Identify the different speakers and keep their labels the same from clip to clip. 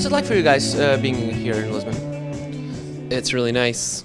Speaker 1: What's it like for you guys being here in Lisbon?
Speaker 2: It's really nice.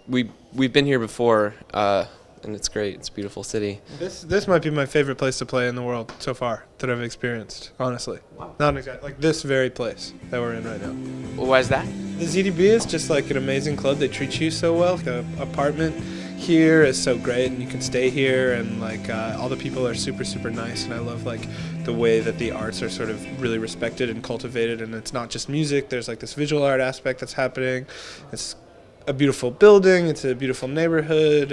Speaker 2: We've been here before, and it's great. It's a beautiful city.
Speaker 3: This might be my favorite place to play in the world so far that I've experienced, honestly.
Speaker 1: Wow.
Speaker 3: Not exactly, like this very place that we're in right now.
Speaker 1: Why is that?
Speaker 3: The ZDB is just like an amazing club. They treat you so well. The apartment here is so great, and you can stay here, and like all the people are super, super nice, and I love like the way that the arts are sort of really respected and cultivated, and it's not just music. There's like this visual art aspect that's happening. It's a beautiful building. It's a beautiful neighborhood.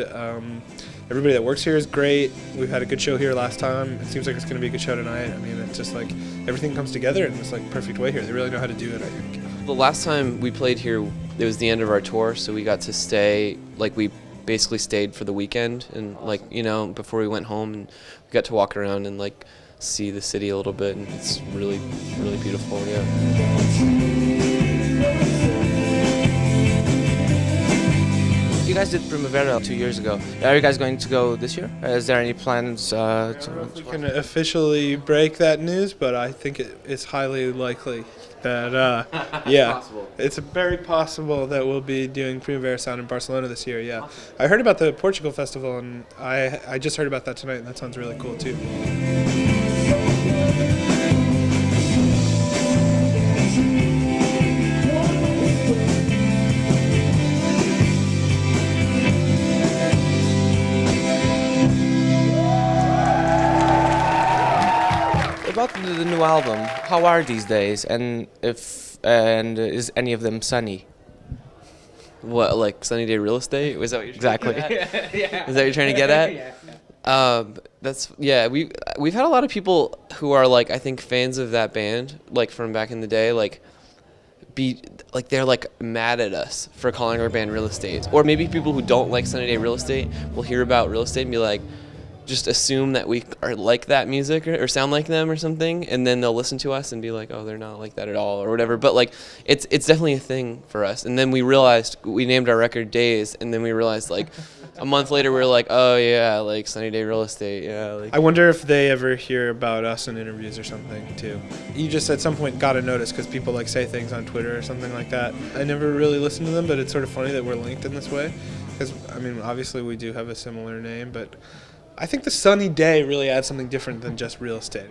Speaker 3: Everybody that works here is great. We've had a good show here last time. It seems like it's going to be a good show tonight. I mean, it's just like everything comes together in this like perfect way here. They really know how to do it, I think.
Speaker 2: The last time we played here, it was the end of our tour, so we got to stay. Like we basically stayed for the weekend, and like before we went home, and we got to walk around and like see the city a little bit, and it's really, really beautiful. Yeah.
Speaker 1: You guys did Primavera 2 years ago. Are you guys going to go this year? Is there any plans
Speaker 3: I don't know if we can officially break that news, but I think it's highly likely that, yeah, it's very possible that we'll be doing Primavera Sound in Barcelona this year, yeah. I heard about the Portugal festival, and I just heard about that tonight, and that sounds really cool, too.
Speaker 1: About the new album, how are these days, and is any of them sunny?
Speaker 2: What, like Sunny Day Real Estate? Was that what you're
Speaker 1: Exactly.
Speaker 2: Yeah. Is that what you're trying to get at? We've had a lot of people who are like I think fans of that band, like from back in the day, they're like mad at us for calling our band Real Estate, or maybe people who don't like Sunny Day Real Estate will hear about Real Estate and be like, just assume that we are like that music or sound like them or something, and then they'll listen to us and be like, oh, they're not like that at all or whatever. But like it's definitely a thing for us. And then we realized, we named our record Days, and then we realized like a month later we were like, oh yeah, like Sunny Day Real Estate, yeah. Like.
Speaker 3: I wonder if they ever hear about us in interviews or something too. You just at some point got to notice because people like say things on Twitter or something like that. I never really listened to them, but it's sort of funny that we're linked in this way because I mean obviously we do have a similar name, but I think the Sunny Day really adds something different than just Real Estate.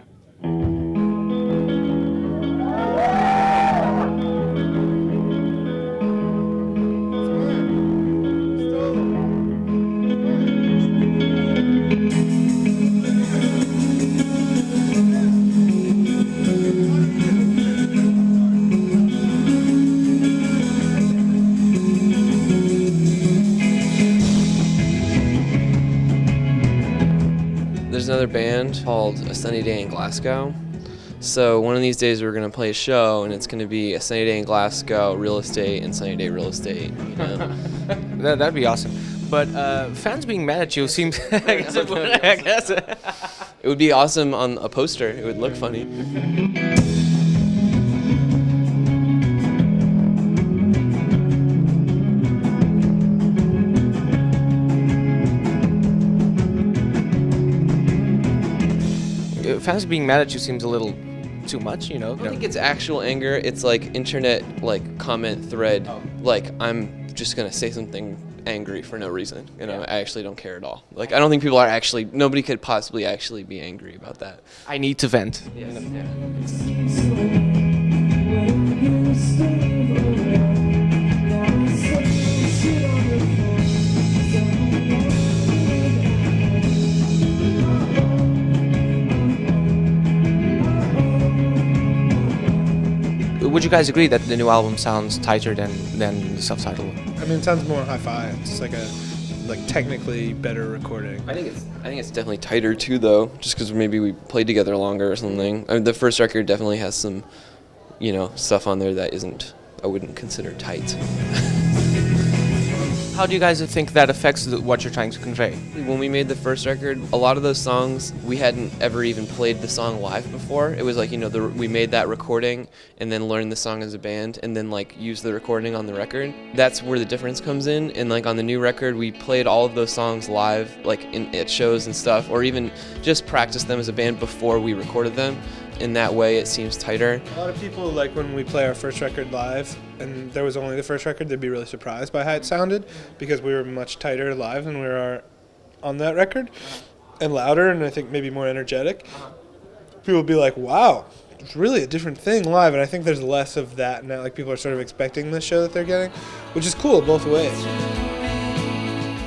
Speaker 2: There's another band called A Sunny Day in Glasgow. So one of these days we're going to play a show, and it's going to be A Sunny Day in Glasgow, Real Estate, and Sunny Day Real Estate.
Speaker 1: That'd be awesome. But fans being mad at you seems... I guess.
Speaker 2: It would be awesome on a poster. It would look funny.
Speaker 1: Fans being mad at you seems a little too much,
Speaker 2: I don't think it's actual anger. It's like internet like comment thread. Like I'm just gonna say something angry for no reason. I actually don't care at all. Like I don't think people are actually. Nobody could possibly actually be angry about that.
Speaker 1: I need to vent.
Speaker 2: Yes.
Speaker 1: Would you guys agree that the new album sounds tighter than the self-titled?
Speaker 3: I mean, it sounds more hi-fi. It's like a technically better recording.
Speaker 2: I think it's definitely tighter too, though, just because maybe we played together longer or something. I mean, the first record definitely has some, stuff on there that I wouldn't consider tight.
Speaker 1: How do you guys think that affects what you're trying to convey?
Speaker 2: When we made the first record, a lot of those songs, we hadn't ever even played the song live before. It was like, we made that recording and then learned the song as a band and then like used the recording on the record. That's where the difference comes in. And like on the new record, we played all of those songs live, like at shows and stuff, or even just practiced them as a band before we recorded them. in that way it seems tighter.
Speaker 3: A lot of people, like when we play our first record live, and there was only the first record, they'd be really surprised by how it sounded, because we were much tighter live than we are on that record, and louder, and I think maybe more energetic. People would be like, wow, it's really a different thing live, and I think there's less of that now. Like, people are sort of expecting the show that they're getting, which is cool both ways.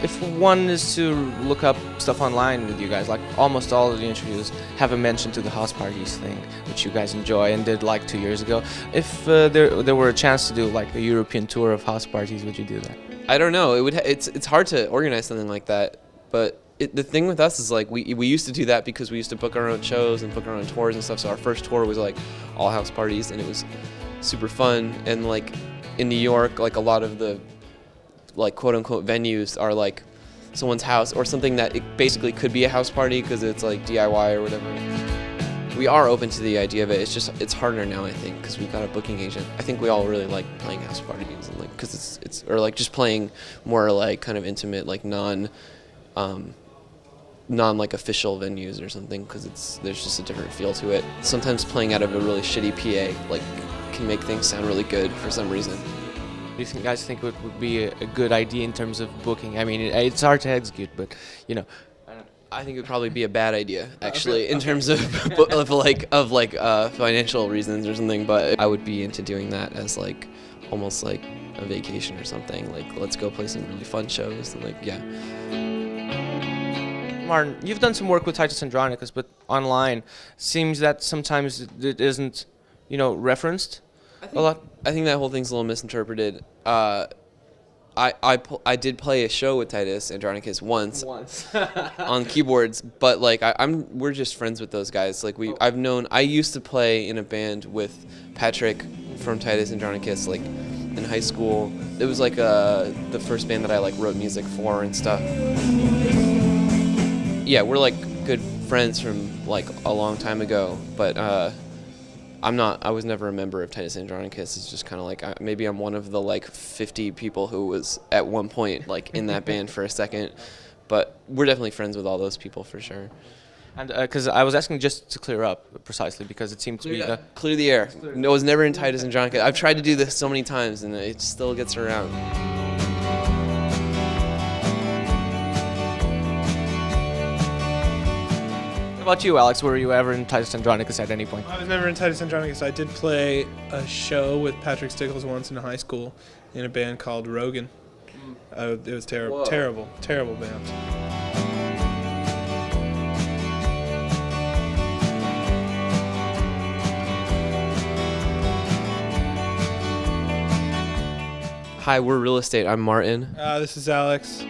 Speaker 1: If one is to look up stuff online with you guys, like almost all of the interviews have a mention to the house parties thing, which you guys enjoy and did like 2 years ago. If there were a chance to do like a European tour of house parties, would you do that?
Speaker 2: I don't know. It's hard to organize something like that, but the thing with us is like we used to do that because we used to book our own shows and book our own tours and stuff. So our first tour was like all house parties, and it was super fun. And like in New York, like a lot of the like quote unquote venues are like someone's house or something that it basically could be a house party because it's like DIY or whatever. We are open to the idea of it. It's harder now, I think, because we've got a booking agent. I think we all really like playing house parties and like because it's or like just playing more like kind of intimate, like non like official venues or something, because there's just a different feel to it. Sometimes playing out of a really shitty PA like can make things sound really good for some reason.
Speaker 1: Do you guys think it would be a good idea in terms of booking? I mean, it's hard to execute, but you know.
Speaker 2: I think it would probably be a bad idea, actually, in terms of financial reasons or something. But I would be into doing that as like almost like a vacation or something. Like, let's go play some really fun shows. And like, yeah.
Speaker 1: Martin, you've done some work with Titus Andronicus, but online seems that sometimes it isn't, referenced a lot.
Speaker 2: I think that whole thing's a little misinterpreted. I did play a show with Titus Andronicus once on keyboards, but like we're just friends with those guys. Like I used to play in a band with Patrick from Titus Andronicus like in high school. It was like the first band that I like wrote music for and stuff. Yeah, we're like good friends from like a long time ago, but I was never a member of Titus Andronicus. It's just kind of like maybe I'm one of the like 50 people who was at one point like in that band for a second, but we're definitely friends with all those people for sure.
Speaker 1: And because I was asking just to clear up precisely because it seemed to be
Speaker 2: clear the air. No, I was never in Titus Andronicus. I've tried to do this so many times and it still gets around.
Speaker 1: What about you, Alex? Were you ever in Titus Andronicus at any point?
Speaker 3: I was never in Titus Andronicus. I did play a show with Patrick Stickles once in high school in a band called Rogan. It was terrible, terrible band.
Speaker 2: Hi, we're Real Estate. I'm Martin.
Speaker 3: This is Alex.